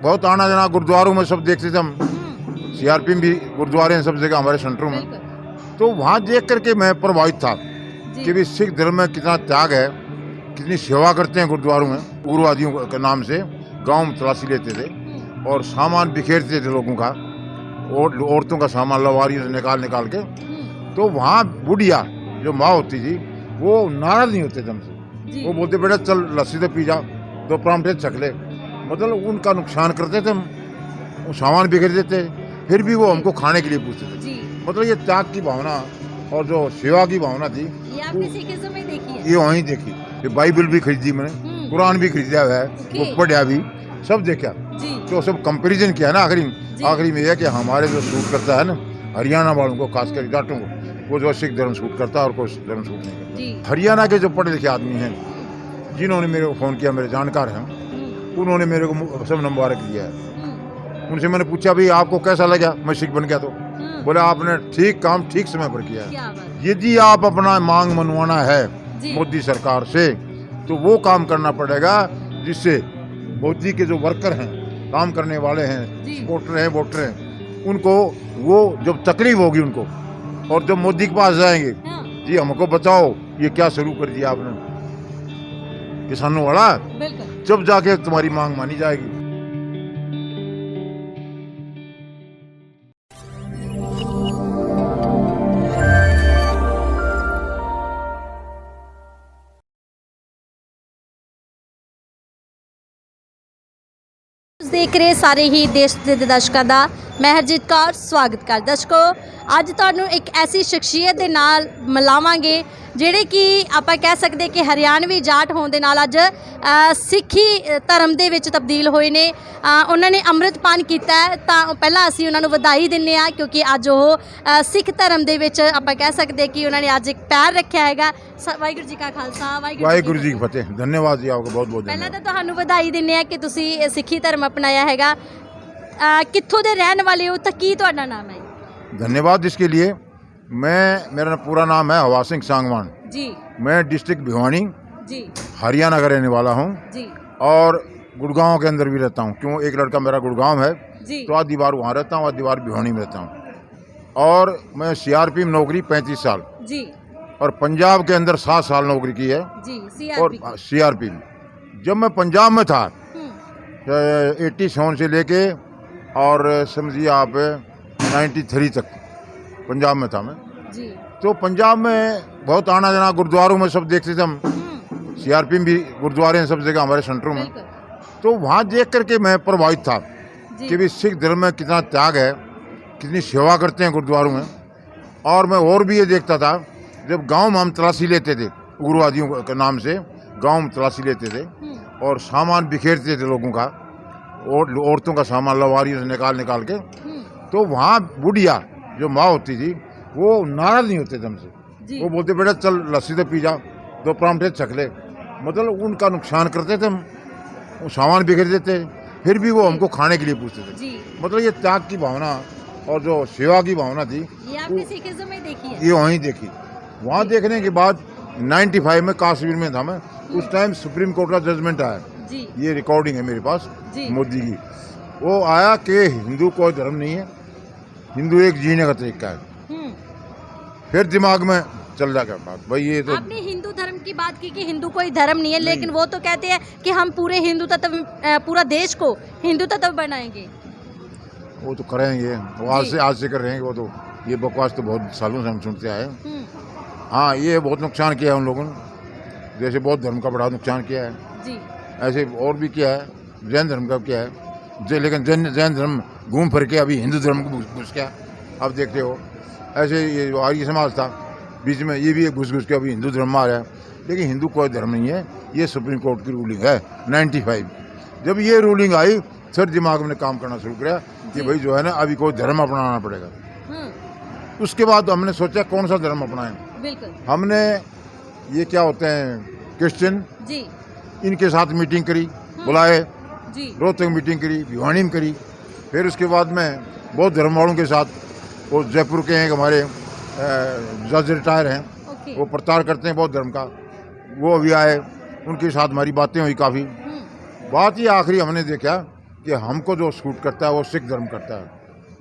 बहुत आना जाना गुरुद्वारों में सब देखते थे हम। सीआरपी भी गुरुद्वारे हैं सब जगह हमारे सेंटरों में। तो वहाँ देख करके मैं प्रभावित था कि भी सिख धर्म में कितना त्याग है, कितनी सेवा करते हैं गुरुद्वारों में। उग्रवादियों के नाम से गांव में तलाशी लेते थे और सामान बिखेरते थे लोगों का, और औरतों का सामान लवारियों से निकाल के। तो वहाँ बुढ़िया जो माँ होती थी वो नाराज नहीं होते थे हमसे। वो बोलते बेटा चल लस्सी तो पी जा, दो परांठे छक ले। मतलब उनका नुकसान करते थे हम, वो सामान बिखेर देते, फिर भी वो हमको खाने के लिए पूछते थे। मतलब ये त्याग की भावना और जो सेवा की भावना थी ये आपने सिखिज्म में देखी है? ये वहीं देखी। ये बाइबल भी खरीदी मैंने, कुरान भी खरीदा हुआ है, वो पढ़ा भी, सब देखा। तो सब कंपैरिजन किया ना आखिरी में यह कि हमारे जो सूट करता है ना हरियाणा वालों को, खासकर जाटों को, वो जो सिख धर्म सूट करता है और कोई धर्म सूट नहीं करता। हरियाणा के जो पढ़े लिखे आदमी हैं जिन्होंने मेरे को फ़ोन किया, मेरे जानकार हैं, उन्होंने मेरे को सब मुबारक दिया है। उनसे मैंने पूछा भाई आपको कैसा लगा मैं सिख बन गया? तो बोले आपने ठीक काम ठीक समय पर किया है। यदि आप अपना मांग मनवाना है मोदी सरकार से तो वो काम करना पड़ेगा जिससे मोदी के जो वर्कर हैं, काम करने वाले हैं, सपोर्टर हैं, वोटर हैं, उनको वो जब तकलीफ होगी उनको, और जब मोदी के पास जाएंगे जी हमको बताओ ये क्या शुरू कर दिया आपने किसानों वाला, जब जाके तुम्हारी मांग मानी जाएगी। देख रहे सारे ही देश के दर्शकों का मैं हरजीत कौर स्वागत कर। दर्शकों अज तुहानूं एक ऐसी शख्सियत दे नाल मिलावांगे ਜਿਹੜੇ कि ਆਪਾਂ कह सकते कि हरियाणवी जाट होने दे नाल अज सिੱਖੀ धर्म ਦੇ ਵਿੱਚ तब्दील होए ने। ਉਹਨਾਂ ने ਅੰਮ੍ਰਿਤਪਾਨ ਕੀਤਾ ਹੈ ਤਾਂ ਪਹਿਲਾਂ ਅਸੀਂ ਉਹਨਾਂ ਨੂੰ ਵਧਾਈ ਦਿੰਦੇ ਹਾਂ क्योंकि ਅੱਜ ਉਹ ਸਿੱਖ ਧਰਮ ਦੇ ਵਿੱਚ ਆਪਾਂ ਕਹਿ ਸਕਦੇ कि ਉਹਨਾਂ ने ਅੱਜ ਇੱਕ ਪੈਰ ਰੱਖਿਆ ਹੈਗਾ। ਵਾਹਿਗੁਰੂ ਜੀ ਕਾ ਖਾਲਸਾ ਵਾਹਿਗੁਰੂ ਜੀ ਕੀ ਫਤਿਹ। ਧੰਨਵਾਦ ਜੀ ਆਪਕੋ ਬਹੁਤ ਬਹੁਤ। ਪਹਿਲਾਂ ਤਾਂ ਤੁਹਾਨੂੰ ਵਧਾਈ ਦਿੰਦੇ ਹਾਂ कि ਤੁਸੀਂ ਸਿੱਖੀ ਧਰਮ अपनाया हैगा। कित्थों दे रहने वाले हो तो की तुहाडा नाम है? धन्यवाद इसके लिए। मेरा पूरा नाम है हवा सिंह सांगवान जी। मैं डिस्ट्रिक्ट भिवानी जी हरियाणा का रहने वाला हूँ जी। और गुड़गांव के अंदर भी रहता हूँ। क्यों एक लड़का मेरा गुड़गांव है जी। तो आधी बार वहाँ रहता हूँ, आधी बार भिवानी में रहता हूँ। और मैं सीआरपी में नौकरी 35 साल जी, और पंजाब के अंदर 7 साल नौकरी की है जी। और सीआरपी में जब मैं पंजाब में था 87 से लेके और समझिए आप 93 तक पंजाब में था मैं जी। तो पंजाब में बहुत आना जाना गुरुद्वारों में सब देखते थे हम। सीआरपी में भी गुरुद्वारे हैं सब जगह हमारे सेंटरों में। तो वहाँ देख करके मैं प्रभावित था कि भी सिख धर्म में कितना त्याग है, कितनी सेवा करते हैं गुरुद्वारों में। और मैं और भी ये देखता था जब गांव में हम तलाशी लेते थे, उग्रवादियों के नाम से गांव में तलाशी लेते थे और सामान बिखेरते थे लोगों का, और औरतों का सामान लवारियों से निकाल के। तो वहाँ बुढ़िया जो माँ होती थी वो नाराज नहीं होते थे हमसे। वो बोलते बेटा चल लस्सी तो पी जा, दो परांठे छक ले। मतलब उनका नुकसान करते थे हम, वो सामान बिखेर देते, फिर भी वो हमको खाने के लिए पूछते थे। मतलब ये त्याग की भावना और जो सेवा की भावना थी ये आपने सिखिज्म में देखी है? ये वहीं देखी। वहाँ देखने के बाद 95 में कश्मीर में था मैं, उस टाइम सुप्रीम कोर्ट का जजमेंट आया जी। ये रिकॉर्डिंग है मेरे पास मोदी की। वो आया कि हिंदू कोई धर्म नहीं है, हिंदू एक जीने का तरीका है। फिर दिमाग में चल जाएगा बात भाई ये तो आपने हिंदू धर्म की बात की कि हिंदू कोई धर्म नहीं है, लेकिन वो तो कहते हैं कि हम पूरे हिंदू तत्व, पूरा देश को हिंदू तत्व बनाएंगे। वो तो करेंगे, वो आज से कर रहे हैं। वो तो ये बकवास तो बहुत सालों से हम सुनते आए। हाँ ये बहुत नुकसान किया है उन लोगों ने, जैसे बौद्ध धर्म का बड़ा नुकसान किया है जी। ऐसे और भी किया है, जैन धर्म का किया है। लेकिन जैन धर्म घूम फिर के अभी हिंदू धर्म को घुस गया। अब देखते हो ऐसे ये जो आर्य समाज था बीच में, ये भी घुस के अभी हिंदू धर्म में आ रहा है। लेकिन हिंदू कोई धर्म नहीं है, ये सुप्रीम कोर्ट की रूलिंग है 95। जब ये रूलिंग आई फिर दिमाग में काम करना शुरू किया कि भाई जो है ना अभी कोई धर्म अपनाना पड़ेगा। उसके बाद हमने सोचा कौन सा धर्म अपनाएं। हमने ये क्या होते हैं क्रिश्चियन जी, इनके साथ मीटिंग करी, बुलाए, रोहतक मीटिंग करी, भिवानी में करी। फिर उसके बाद में बौद्ध धर्म वालों के साथ, वो जयपुर के हैं हमारे जज रिटायर हैं, वो प्रचार करते हैं बौद्ध धर्म का, वो अभी आए, उनके साथ हमारी बातें हुई काफ़ी। बात ही आखिरी हमने देखा कि हमको जो सूट करता है वो सिख धर्म करता है,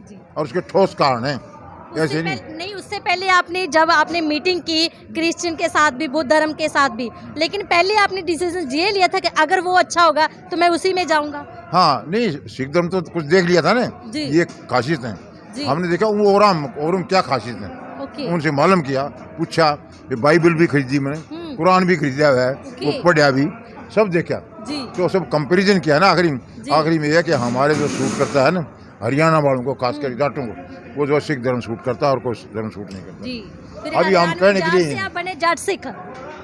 जी। और उसके ठोस कारण है। उससे ऐसे नहीं, नहीं, उससे पहले आपने जब आपने मीटिंग की क्रिश्चियन के साथ भी, बुद्ध धर्म के साथ भी, लेकिन पहले आपने डिसीजन ये लिया था कि अगर वो अच्छा होगा तो मैं उसी में जाऊंगा। हाँ नहीं, सिख धर्म तो कुछ देख लिया था ना, जी। ये खासियत है, जी। हमने देखा वो और क्या खासियत है, ओके। उनसे मालूम किया, पूछा, ये बाइबल भी खरीदी मैंने, कुरान भी खरीदा हुआ है, ओके। वो पढ़ा भी, सब देखा, जी। तो सब कंपैरिजन किया ना। जी। आखिरी में यह कि हमारे जो सूट करता है ना, हरियाणा वालों को, खासकर जाटों को, वो जो सिख धर्म सूट करता है और कोई धर्म सूट नहीं करता। जी। फिर अभी हम हरियाणवी कहने के जाट लिए से आप बने जाट सिख।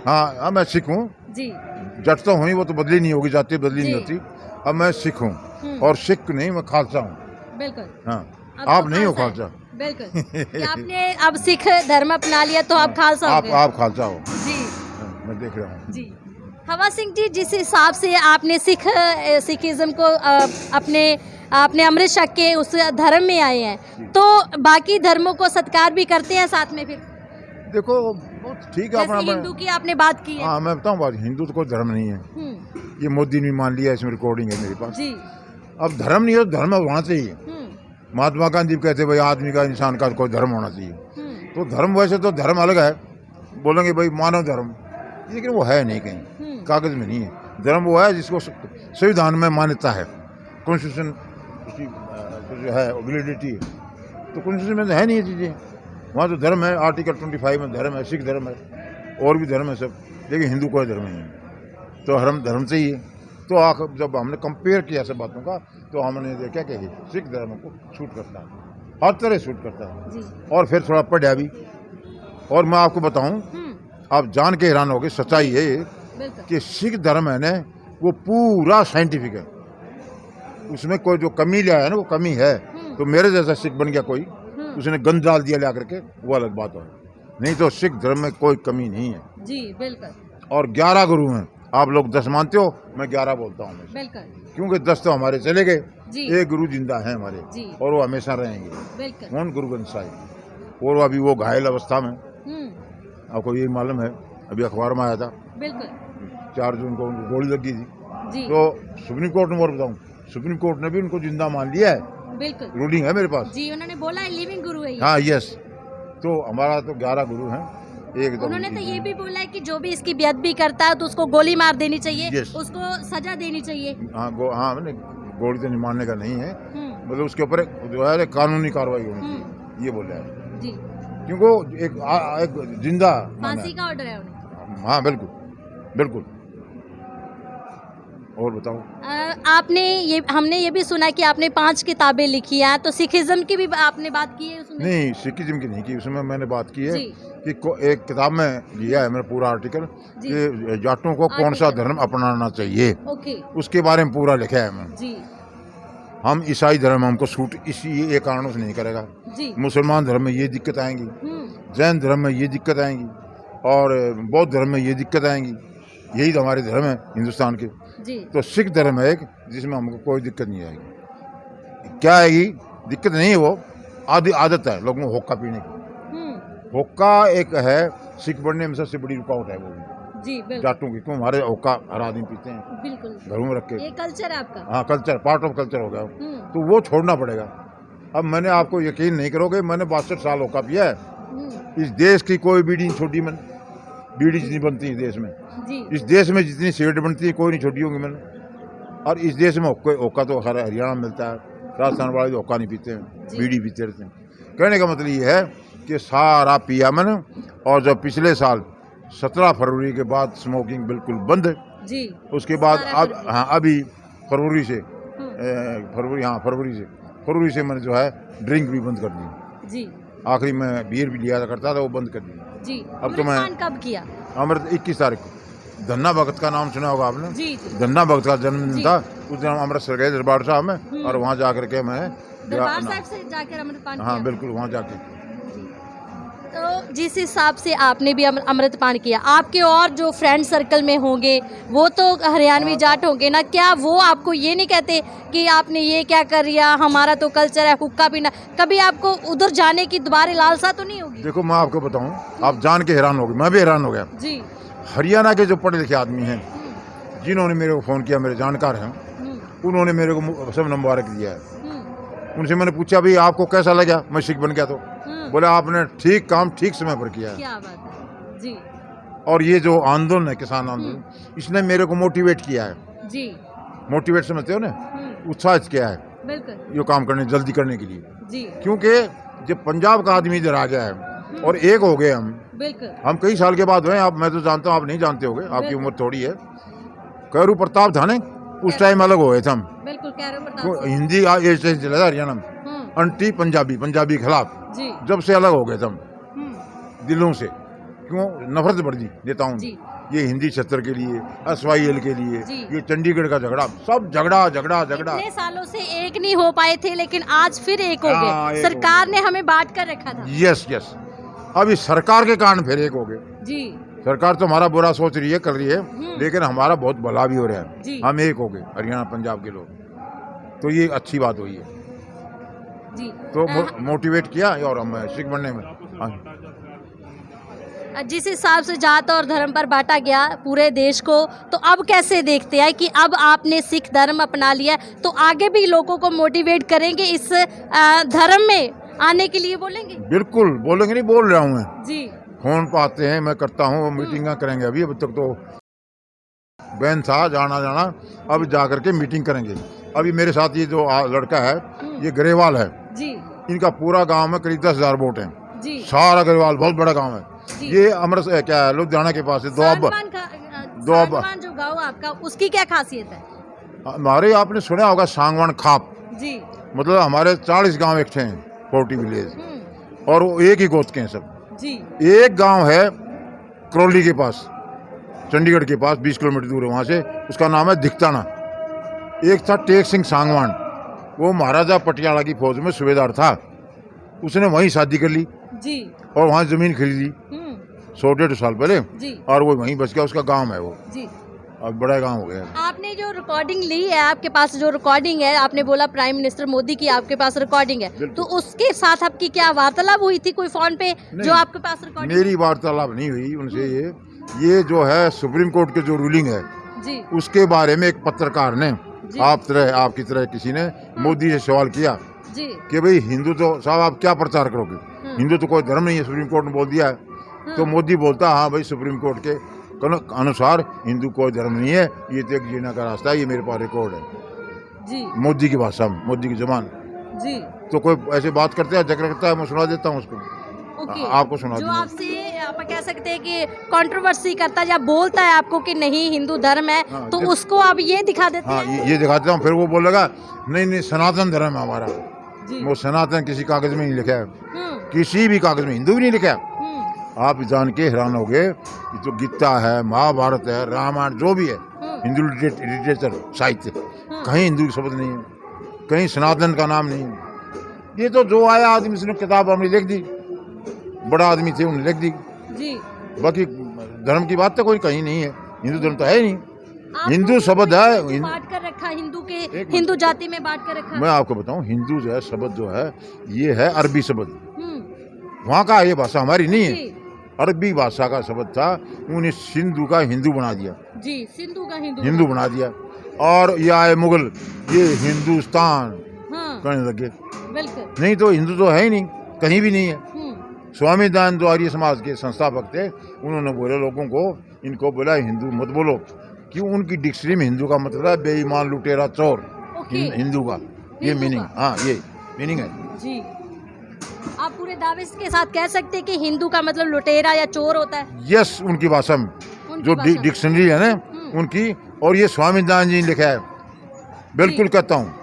हाँ, मैं सिख हूँ, जी। जट तो हुई, वो तो बदली नहीं होगी, जाति बदली नहीं जी। होती। अब मैं सिख हूँ, और सिख नहीं, मैं खालसा हूँ। बिल्कुल। हाँ, अब आप तो नहीं हो खालसा है। खालसा, बिल्कुल। कि आपने अब सिख धर्म अपना लिया तो आप खालसा हो गए। आप खालसा हो। जी। हाँ, मैं देख रहा हूँ। जी। हवा सिंह जी, जिस हिसाब से आपने सिखिज्म को अपने अमृत शक के उस धर्म में आए हैं, तो बाकी धर्मों को सत्कार भी करते हैं साथ में? फिर देखो, बहुत ठीक है, जैसे अपना हिंदू की आपने बात की है। हाँ, मैं बताऊँ बात, हिंदू तो कोई धर्म नहीं है, ये मोदी ने मान लिया, इसमें रिकॉर्डिंग है मेरे पास। जी। अब धर्म नहीं है तो धर्म होना चाहिए। हम्म। महात्मा गांधी भी कहते भाई आदमी का, इंसान का कोई धर्म होना चाहिए। तो धर्म वैसे तो धर्म अलग है, बोलेंगे भाई मानव धर्म, लेकिन वो है नहीं, कहीं कागज में नहीं है। धर्म वो है जिसको संविधान में मान्यता है, कॉन्स्टिट्यूशन उसकी जो है वैलिडिटी है, तो कॉन्स्टिट्यूशन में तो है नहीं ये चीज़ें। वहाँ तो धर्म है, आर्टिकल 25 में धर्म है, सिख धर्म है, और भी धर्म है सब, लेकिन हिंदू कोई धर्म नहीं है। तो धर्म से ही है। तो आखिर जब हमने कंपेयर किया सब बातों का, तो हमने देखा कि सिख धर्म को छूट करता है, हर तरह छूट करता है। जी। और फिर थोड़ा पढ़ा भी, और मैं आपको बताऊं, आप जान के हैरान होगे, सच्चाई है ये कि सिख धर्म है ना, वो पूरा साइंटिफिक है, उसमें कोई जो कमी लिया है ना, वो कमी है। तो मेरे जैसा सिख बन गया कोई, उसने गंद डाल दिया ला करके, वो अलग बात है, नहीं तो सिख धर्म में कोई कमी नहीं है। जी बिल्कुल। और 11 गुरु हैं, आप लोग 10 मानते हो, मैं 11 बोलता हूँ, बिल्कुल, क्योंकि 10 तो हमारे चले गए, जी। एक गुरु जिंदा है हमारे, जी। और वो हमेशा रहेंगे। बिल्कुल। कौन? गुरु ग्रंथ साहिब। और अभी वो घायल अवस्था में, आपको ये मालूम है, अभी अखबार में आया था, बिल्कुल, 4 जून को उनको गोली लगी थी। जी। तो सुप्रीम कोर्ट में, और बताऊँ, सुप्रीम कोर्ट ने भी उनको जिंदा मान लिया है, बिल्कुल, रूलिंग है मेरे पास। जी, उन्होंने बोला है लिविंग गुरु है ये। हाँ, यस। तो हमारा तो 11 गुरु हैं, एक उन्होंने तो ये भी बोला है कि जो भी इसकी बेअदबी करता है तो उसको गोली मार देनी चाहिए, Yes. उसको सजा देनी चाहिए। हाँ, मैंने गोली तो नहीं मारने का नहीं है, मतलब उसके ऊपर जो है कानूनी कार्रवाई होनी चाहिए, ये बोला है। जी। क्योंकि एक जिंदा फांसी का ऑर्डर है उन्हें। हाँ, बिल्कुल बिल्कुल। और बताओ, हमने ये भी सुना कि आपने 5 किताबें लिखी हैं, तो सिखिज्म की भी आपने बात की है उसमें? नहीं, सिखिज्म की नहीं की, उसमें मैंने बात की है जी। कि एक किताब में लिया है मैंने पूरा आर्टिकल कि जाटों को कौन सा धर्म अपनाना चाहिए, ओके, उसके बारे में पूरा लिखा है मैंने। जी। हम ईसाई धर्म हमको सूट इसी एक कारणों से नहीं करेगा, जी। मुसलमान धर्म में ये दिक्कत आएंगी, जैन धर्म में ये दिक्कत आएंगी, और बौद्ध धर्म में ये दिक्कत आएंगी, यही तो हमारे धर्म है हिंदुस्तान के। जी। तो सिख धर्म है एक जिसमें हमको कोई दिक्कत नहीं आएगी। क्या आएगी दिक्कत? नहीं है, वो आदत है लोगों को हुक्का पीने की। हुक्का एक है सिख बनने में सबसे बड़ी रुकावट है वो, जी बिल्कुल, जाटों की। क्यों? हमारे हुक्का हर आदमी पीते हैं, बिल्कुल, घरों में रख के। ये कल्चर है आपका। हाँ, कल्चर, पार्ट ऑफ कल्चर हो गया, तो वो छोड़ना पड़ेगा। अब मैंने, आपको यकीन नहीं करोगे, मैंने 62 साल हुक्का पिया है। इस देश की कोई बीड़ी नहीं छोड़ी मैंने, बीड़ी जितनी बनती है इस देश में, जी। इस देश में जितनी सिगरेट बनती है कोई नहीं छोड़ी होगी मैंने। और इस देश में हुक्का तो हर हरियाणा में मिलता है, राजस्थान वाले हुक्का नहीं पीते हैं, बीड़ी पीते रहते हैं। कहने का मतलब ये है कि सारा पिया मैंने, और जब पिछले साल 17 फरवरी के बाद स्मोकिंग बिल्कुल बंद, जी। उसके बाद अब अभी फरवरी से फरवरी से मैंने जो है ड्रिंक भी बंद कर दी, जी। आखिरी में बियर भी लिया करता था, वो बंद कर दी, जी। अब तो मैं कब किया? अमृत 21 तारीख को। धन्ना भगत का नाम सुना होगा आपने, जी। धन्ना भगत का जन्मदिन था, उस दिन अमृतसर गए दरबार साहब में, और वहाँ जाकर के मैं दरबार साहब से जाकर अमृतपान। हाँ बिल्कुल, वहाँ जाके। तो जिस हिसाब से आपने भी अमृतपान किया, आपके और जो फ्रेंड सर्कल में होंगे वो तो हरियाणवी जाट होंगे ना, क्या वो आपको ये नहीं कहते कि आपने ये क्या कर दिया, हमारा तो कल्चर है हुक्का पीना? कभी आपको उधर जाने की दोबारा लालसा तो नहीं होगी? देखो, मैं आपको बताऊं, आप जान के हैरान हो गए, मैं भी हैरान हो गया, जी। हरियाणा के जो पढ़े लिखे आदमी हैं, जिन्होंने मेरे को फ़ोन किया, मेरे जानकार हैं, उन्होंने मेरे को सब मुबारक दिया है। उनसे मैंने पूछा भाई आपको कैसा लगा, मैं सिख बन गया तो बोले आपने ठीक काम ठीक समय पर किया है। क्या बात है जी। और ये जो आंदोलन है, किसान आंदोलन, इसने मेरे को मोटिवेट किया है जी। मोटिवेट समझते हो ना, उत्साहित किया है बिल्कुल ये काम करने जल्दी करने के लिए। जी। क्योंकि जब पंजाब का आदमी इधर आ गया है और एक हो गए बिल्कुल हम कई साल के बाद हुए। आप मैं तो जानता हूँ, आप नहीं जानते होगे, आपकी उम्र थोड़ी है। कैरू प्रताप था ना, उस टाइम अलग हो गए थे हम। बिल्कुल कैरो प्रताप तो सिंह। हिंदी ये स्टेज चला था हरियाणा में, अंटी पंजाबी, पंजाबी के खिलाफ। जी। जब से अलग हो गए थे हम दिलों से, क्यों नफरत बढ़ दी नेताओं जी। ने। ये हिंदी छत्तर के लिए, SYL के लिए, जी। ये चंडीगढ़ का झगड़ा, सब झगड़ा झगड़ा झगड़ा। इतने सालों से एक नहीं हो पाए थे, लेकिन आज फिर एक हो हाँ, गए। एक हो सरकार ने हमें बांट कर रखा था। यस यस, अब इस सरकार के कारण फिर एक हो गए। जी। सरकार तो हमारा बुरा सोच रही है, कर रही है, लेकिन हमारा बहुत भला भी हो रहा है। जी। हम एक हो गए हरियाणा पंजाब के लोग, तो ये अच्छी बात हुई है। जी। तो मोटिवेट किया और हम सिख बनने में। हाँ। जिस हिसाब से जात और धर्म पर बांटा गया पूरे देश को, तो अब कैसे देखते हैं कि अब आपने सिख धर्म अपना लिया है, तो आगे भी लोगों को मोटिवेट करेंगे इस धर्म में आने के लिए, बोलेंगे? बिल्कुल बोलेंगे, नहीं बोल रहा हूँ मैं। जी। फोन पर आते हैं, मैं करता हूँ, मीटिंग करेंगे। अभी अब तक तो बैन था जाना, अब जा करके मीटिंग करेंगे। अभी मेरे साथ ये जो लड़का है, ये ग्रेवाल है जी। इनका पूरा गांव में करीब 10,000 वोट हैं जी। सारा ग्रेवाल, बहुत बड़ा गांव है जी। ये। अमृतसर क्या है, लुधियाना के पास है। सांगवान जो गाँव आपका, उसकी क्या खासियत है? हमारे आपने सुना होगा सांगवान खाप, जी। मतलब हमारे 40 गांव इकट्ठे हैं, 40 विलेज, और वो एक ही गोत्र के हैं सब। जी। एक गांव है करौली के पास, चंडीगढ़ के पास 20 किलोमीटर दूर है वहाँ से, उसका नाम है दिखताना। एक था टेक सिंह सांगवान, वो महाराजा पटियाला की फौज में सूबेदार था। उसने वहीं शादी कर ली जी। और वहाँ जमीन खरीदी 100-150 साल पहले, जी। और वो वहीं बच गया। उसका गांव है वो, जी। अब बड़ा गांव हो गया। आपने जो रिकॉर्डिंग ली है, आपके पास जो रिकॉर्डिंग है, आपने बोला प्राइम मिनिस्टर मोदी की आपके पास रिकॉर्डिंग है, तो उसके साथ आपकी क्या वार्तालाप हुई थी कोई फोन पे जो आपके पास रिकॉर्डिंग? मेरी वार्तालाप नहीं हुई उनसे। ये जो है सुप्रीम कोर्ट के जो रूलिंग है जी। उसके बारे में एक पत्रकार ने, आपकी तरह किसी ने मोदी से सवाल किया जी। कि भाई हिंदू तो साहब आप क्या प्रचार करोगे, हिंदू तो कोई धर्म नहीं है, सुप्रीम कोर्ट ने बोल दिया है। तो मोदी बोलता हाँ भाई सुप्रीम कोर्ट के अनुसार हिंदू कोई धर्म नहीं है, ये तो एक जीना का रास्ता है, ये मेरे पास रिकॉर्ड है जी। मोदी की भाषा में, मोदी की जबान। जी। तो कोई ऐसे बात करते हैं, झगड़ा करता है, मैं सुना देता हूँ उसको। आपको सुना जो दूंगा। आपसे आप कह सकते हैं कि कंट्रोवर्सी करता है या बोलता है आपको कि नहीं हिंदू धर्म है, हाँ, तो उसको आप ये दिखा देते हाँ, हैं? ये दिखाता हूँ। फिर वो बोलेगा नहीं सनातन धर्म है हमारा। जी। वो सनातन किसी कागज में नहीं लिखा है, किसी भी कागज में हिंदू भी नहीं लिखा है। आप जान के हैरान हो गए, जो गीता है, महाभारत है, रामायण, जो भी है हिंदू लिटरेचर साहित्य, कहीं हिंदू शब्द नहीं है, कहीं सनातन का नाम नहीं है। ये तो जो आया आदमी उसने किताब हमने लिख दी, बड़ा आदमी थे उन्होंने लिख दी। जी। बाकी धर्म की बात तो कोई कहीं नहीं है, हिंदू धर्म तो है ही नहीं। हिंदू शब्द है, बांट कर रखा हिंदू के, हिंदू जाति में बांट कर रखा। मैं आपको बताऊं, हिंदू जो है शब्द जो है ये है अरबी शब्द, वहाँ का ये भाषा हमारी नहीं है, अरबी भाषा का शब्द था। उन्हें सिंधु का हिंदू बना दिया जी, सिंधु का हिंदू बना दिया। और ये आए मुगल, ये हिंदुस्तान कहने लगे। बिल्कुल। नहीं तो हिंदू तो है ही नहीं, कहीं भी नहीं है। स्वामी दयानंद जो आर्य समाज के संस्थापक थे, उन्होंने बोले लोगों को, इनको बोला हिंदू मत बोलो, क्यों उनकी डिक्शनरी में हिंदू का मतलब है बेईमान, लुटेरा, चोर। हिंदू का ये मीनिंग, हाँ ये मीनिंग है जी। आप पूरे दावे के साथ कह सकते हैं कि हिंदू का मतलब लुटेरा या चोर होता है? यस, उनकी भाषा में जो डिक्शनरी है ना उनकी, और ये स्वामी दयानंद जी ने लिखा है। बिल्कुल कहता हूँ,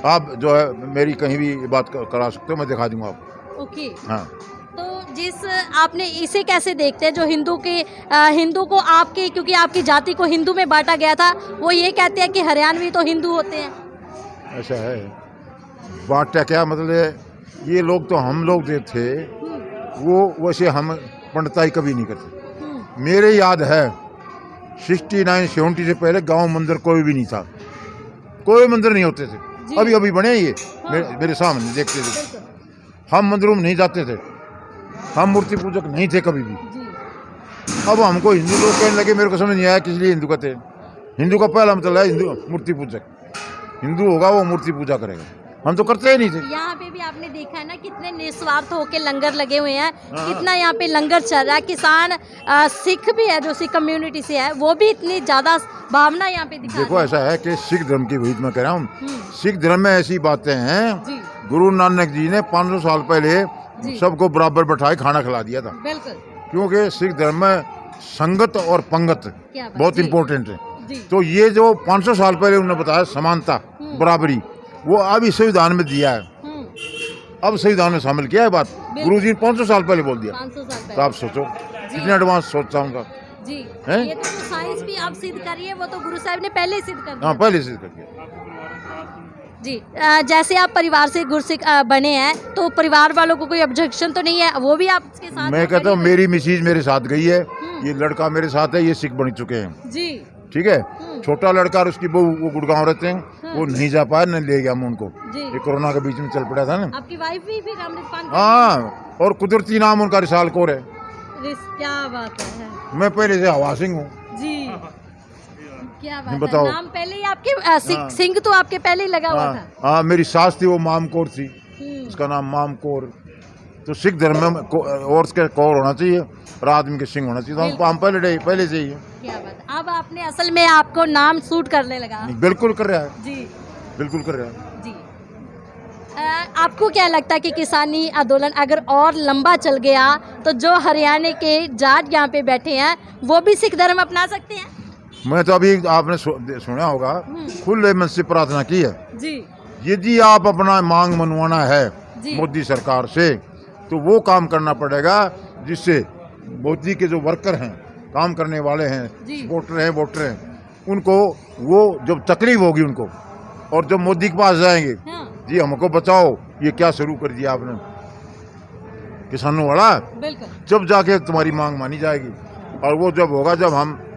आप जो है मेरी कहीं भी बात करा सकते हो, मैं दिखा दूंगा आपको। ओके। हाँ। तो जिस आपने इसे कैसे देखते हैं जो हिंदू को आपके, क्योंकि आपकी जाति को हिंदू में बांटा गया था, वो ये कहते हैं कि हरियाणवी तो हिंदू होते हैं? ऐसा है, बांटा क्या मतलब है, ये लोग तो हम लोग जो थे वो वैसे हम पंडिताई कभी नहीं करते। मेरे याद है 69-70 से पहले गांव मंदिर कोई भी नहीं था, कोई मंदिर नहीं होते थे। अभी अभी बने ये मेरे सामने देखते थे। हम मंदिरों में नहीं जाते थे, हम मूर्ति पूजक नहीं थे कभी भी। अब हमको हिंदू लोग कहने लगे, मेरे को समझ नहीं आया किस लिए हिंदू कहते हैं। हिंदू का पहला मतलब है हिंदू मूर्ति पूजक, हिंदू होगा वो मूर्ति पूजा करेगा, हम तो करते ही नहीं थे। यहाँ पे भी आपने देखा है ना कितने निस्वार्थ होके लंगर लगे हुए हैं, हाँ। कितना यहाँ पे लंगर चल रहा है। किसान सिख भी है जो सिख कम्युनिटी से है, वो भी इतनी ज्यादा भावना यहाँ पे दिखा देखो रहे ऐसा है कि सिख धर्म की वही मैं कह रहा हूँ, हम्म। सिख धर्म में ऐसी बातें हैं, जी गुरु नानक जी ने 500 साल जी। पहले सबको बराबर बैठाए खाना खिला दिया था। बिल्कुल, क्योंकि सिख धर्म में संगत और पंगत क्या बात, बहुत जी, इम्पोर्टेंट है। जी तो ये जो 500 साल पहले उन्होंने बताया समानता, हम्म। बराबरी, वो अब इस संविधान में दिया है, हम्म, अब संविधान में शामिल किया है बात। गुरु जी ने 500 साल पहले बोल दिया, 500 साल तो पहले आप सोचो कितने एडवांस सोचता हूँ। जी। हैं? ये तो जो साइंस भी आप सिद्ध करिए वो तो गुरु साहब ने पहले ही सिद्ध कर दिया। हाँ पहले से कर दिया। जी जैसे आप परिवार से गुरसिख बने हैं तो परिवार वालों को कोई ऑब्जेक्शन तो नहीं है, वो भी आपके साथ मैं कहता हूँ मेरी मिसीज मेरे साथ गई है, ये लड़का मेरे साथ है, ये सिख बन चुके हैं। जी ठीक है, छोटा लड़का और उसकी बहू वो गुड़गांव रहते हैं, वो नहीं जा पाया, न ले गया मैं उनको, जी। ये कोरोना के बीच में चल पड़ा था ना। आपकी वाइफ भी फिर अमृतपान हाँ, और कुदरती नाम उनका रिसाल कौर है। क्या बात है मैं पहले से हवा सिंह हूँ। जी, क्या बात बताओ। है। नाम पहले ही आपके सिंह तो आपके पहले ही लगा हुआ हाँ, था। हाँ, मेरी सास थी वो माम कौर थी, हम्म, उसका नाम माम कौर। तो सिख धर्म में औरत के कौर होना चाहिए और आदमी के सिंह होना चाहिए, तो हम पहले से ही है। क्या बात है। अब आपने असल में आपको नाम सूट करने लगा। नहीं, बिल्कुल कर रहा है, जी बिल्कुल कर रहा है। जी आपको क्या लगता है कि किसानी आंदोलन अगर और लंबा चल गया तो जो हरियाणा के जाट यहाँ पे बैठे हैं वो भी सिख धर्म अपना सकते हैं? मैं तो अभी आपने सुना होगा, खुले मन से प्रार्थना की है, जी यदि आप अपना मांग मनवाना है जी। मोदी सरकार से, तो वो काम करना पड़ेगा जिससे मोदी के जो वर्कर हैं, काम करने वाले हैं, जी। सपोर्टर हैं, वोटर हैं, उनको वो जब तकलीफ होगी उनको, और जब मोदी के पास जाएंगे, हाँ, जी हमको बचाओ, ये क्या शुरू कर दिया आपने किसानों वाला, बिल्कुल जब जाके तुम्हारी मांग मानी जाएगी। और वो जब होगा जब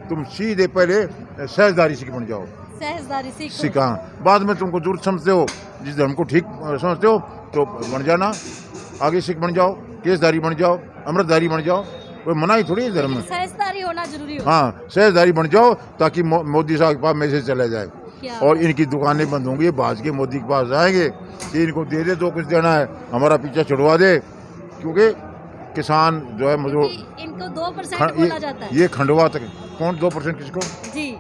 तुम सीधे पहले सहजदारी सिख बन जाओ, सहजदारी सिखा, बाद में तुमको जरूरत समझते हो, जिस धर्म को ठीक समझते हो तो बन जाना, आगे सिख बन जाओ, केसधारी बन जाओ, अमृतधारी बन जाओ, कोई मना ही थोड़ी है धर्म में। सहजदारी होना जरूरी हो। हाँ, सहजधारी बन जाओ ताकि मोदी साहब के पास मैसेज चला जाए, क्या और इनकी दुकानें बंद होंगी, भाज के मोदी के पास जाएंगे कि इनको दे दे, जो कुछ देना है हमारा पीछा छुड़वा दे, क्योंकि किसान जो है मजदूर, क्योंकि इनको 2% बोला जाता है। ये खंडवा तक कौन 2% किसको? जी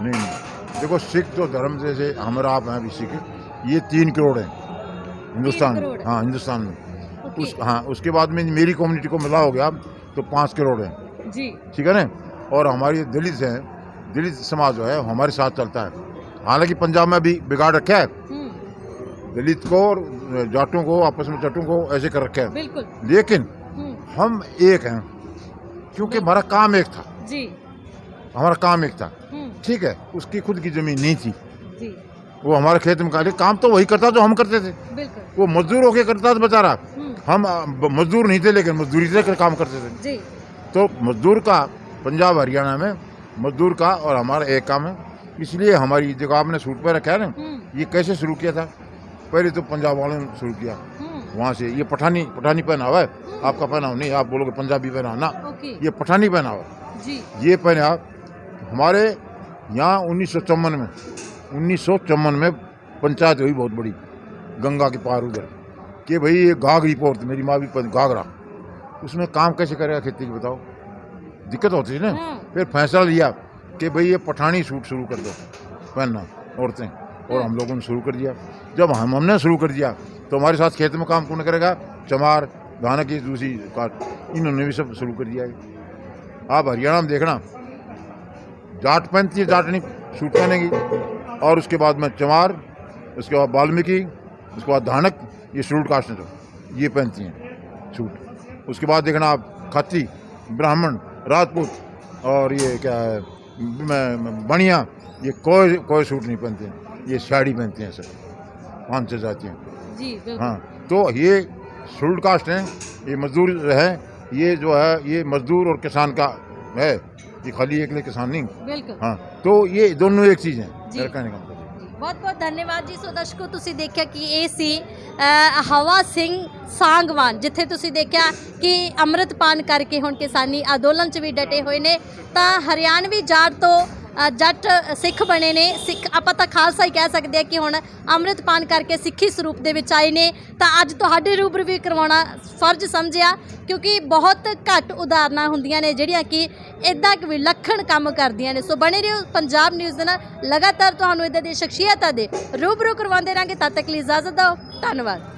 नहीं, देखो सिख तो धर्म जैसे हमारा आप हैं भी सिख, ये 3 करोड़ है हिंदुस्तान, 3 करोड़। हाँ हिंदुस्तान में। ओके। हाँ, उसके बाद में मेरी कम्युनिटी को मिला हो गया तो 5 करोड़ है, जी ठीक है ना। और हमारी दलित हैं, दलित समाज जो है हमारे साथ चलता है। हालांकि पंजाब में भी बिगाड़ रखा है, दलित को और जाटों को आपस में, जटों को ऐसे कर रखा है, बिल्कुल। लेकिन हम एक हैं, क्योंकि हमारा काम एक था, जी हमारा काम एक था, ठीक है। उसकी खुद की जमीन नहीं थी, जी वो हमारे खेत में काम तो वही करता जो हम करते थे, बिल्कुल। वो मजदूर होके करता था बेचारा, हम मजदूर नहीं थे लेकिन मजदूरी से काम करते थे। जी तो मजदूर का पंजाब हरियाणा में मजदूर का और हमारा एक काम है, इसलिए हमारी जो आपने सूट पे रखा है ना, ये कैसे शुरू किया था? पहले तो पंजाब वालों ने शुरू किया, वहाँ से ये पठानी पहनावा है, आपका पहनावा नहीं, आप बोलोगे पंजाबी पहनावा ना, ओके। ये पठानी पहनावा, जी ये पहनावा हमारे यहाँ 1954 में पंचायत हुई बहुत बड़ी, गंगा के पार उधर, कि भाई ये घाघरी पोर्ट, मेरी माँ भी घाघरा, उसमें काम कैसे करेगा खेती की, बताओ, दिक्कत होती है ना। फिर फैसला लिया कि भाई ये पठानी सूट शुरू कर दो पहनना औरतें, और हम लोगों ने शुरू कर दिया। जब हमने शुरू कर दिया तो हमारे साथ खेत में काम कौन करेगा? चमार, धाना की दूसरी काट, इन्होंने भी सब शुरू कर दिया है। आप हरियाणा में देखना, जाट पहनती है, जाटनी सूट पहनेगी, और उसके बाद में चमार, उसके बाद वाल्मीकि, उसके बाद धानक, ये शेड्यूल्ड कास्ट है जो ये पहनती हैं सूट। उसके बाद देखना आप खाती, ब्राह्मण, राजपूत, और ये क्या है बनिया, ये कोई सूट नहीं पहनते हैं, ये साड़ी पहनते हैं सर, 5 जाती हैं। जी बिल्कुल। हाँ, तो ये शेड्यूल्ड कास्ट हैं, ये मजदूर है, ये जो है ये मजदूर और किसान का है, ये खाली एक लिए किसान नहीं। बिल्कुल। हाँ, तो ये दोनों एक चीज़ है। बहुत बहुत धन्यवाद जी। सो दर्शकों, ਤੁਸੀਂ ਦੇਖਿਆ ਕਿ ਇਹ ਸੀ ਹਵਾ ਸਿੰਘ ਸਾਂਗਵਾਨ, ਜਿੱਥੇ ਤੁਸੀਂ ਦੇਖਿਆ ਕਿ ਅੰਮ੍ਰਿਤਪਾਨ ਕਰਕੇ ਹੁਣ ਕਿਸਾਨੀ ਅੰਦੋਲਨ 'ਚ ਵੀ ਡਟੇ ਹੋਏ ਨੇ। ਤਾਂ ਹਰਿਆਣਵੀ ਜਾਟ ਤੋਂ ਜੱਟ ਸਿੱਖ ਬਣੇ ਨੇ। ਸਿੱਖ ਆਪਾਂ ਤਾਂ ਖਾਲਸਾ ਹੀ ਕਹਿ ਸਕਦੇ ਆ ਕਿ ਹੁਣ ਅੰਮ੍ਰਿਤਪਾਨ ਕਰਕੇ ਸਿੱਖੀ ਸਰੂਪ ਦੇ ਵਿੱਚ ਆਏ ਨੇ। ਤਾਂ ਅੱਜ ਤੁਹਾਡੇ ਰੂਬਰੂ ਵੀ ਕਰਵਾਉਣਾ ਫਰਜ਼ ਸਮਝਿਆ, ਕਿਉਂਕਿ ਬਹੁਤ ਘੱਟ ਉਦਾਹਰਨਾਂ ਹੁੰਦੀਆਂ ਨੇ ਜਿਹੜੀਆਂ ਕਿ ਇੱਦਾਂ ਕਿ ਵਿਲੱਖਣ ਕੰਮ ਕਰਦੀਆਂ ਨੇ। ਸੋ ਬਣੇ ਰਹੋ ਪੰਜਾਬ ਨਿਊਜ਼ ਦੇ ਨਾਲ, ਲਗਾਤਾਰ ਤੁਹਾਨੂੰ ਇੱਦਾਂ ਦੀ ਸ਼ਖਸੀਅਤਾਂ ਦੇ ਰੂਬਰੂ ਕਰਵਾਉਂਦੇ ਰਹਾਂਗੇ। ਤਦ ਤੱਕ ਲਈ ਇਜਾਜ਼ਤ ਦਿਓ, ਧੰਨਵਾਦ।